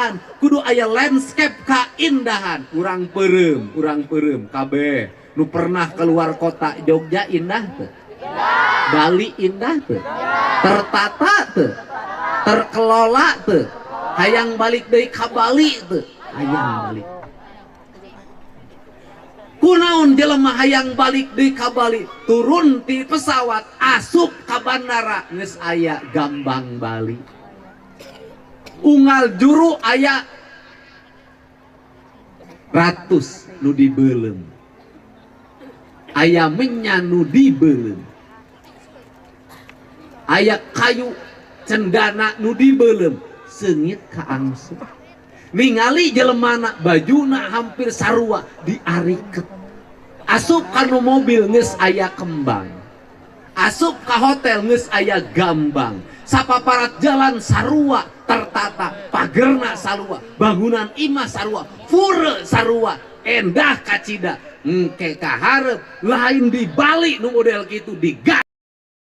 perkotaan kudu aya landscape keindahan. Urang perem kabeh nu pernah keluar kota. Jogja indah tuh, Bali indah tuh, tertata tuh, terkelola tuh. Hayang balik deui ka Bali tuh, hayang balik. Kunaon jelema hayang balik deui ka Bali, turun ti pesawat asup ka bandara geus aya Gambang Bali. Unggal juru aya ratus nu dibeulem, aya menyan nu dibeulem, aya kayu cendana nu dibeulem, seungit ka angsu. Ningali jelemana bajuna hampir sarua diarikeun. Asup kanu mobil geus aya kembang, asup ka hotel geus aya gambang. Sapaparat jalan sarua tertata, pagerna sarua, bangunan imah sarua, pura sarua, endah kacida. Engke kaharep lain di Bali nu model kitu, di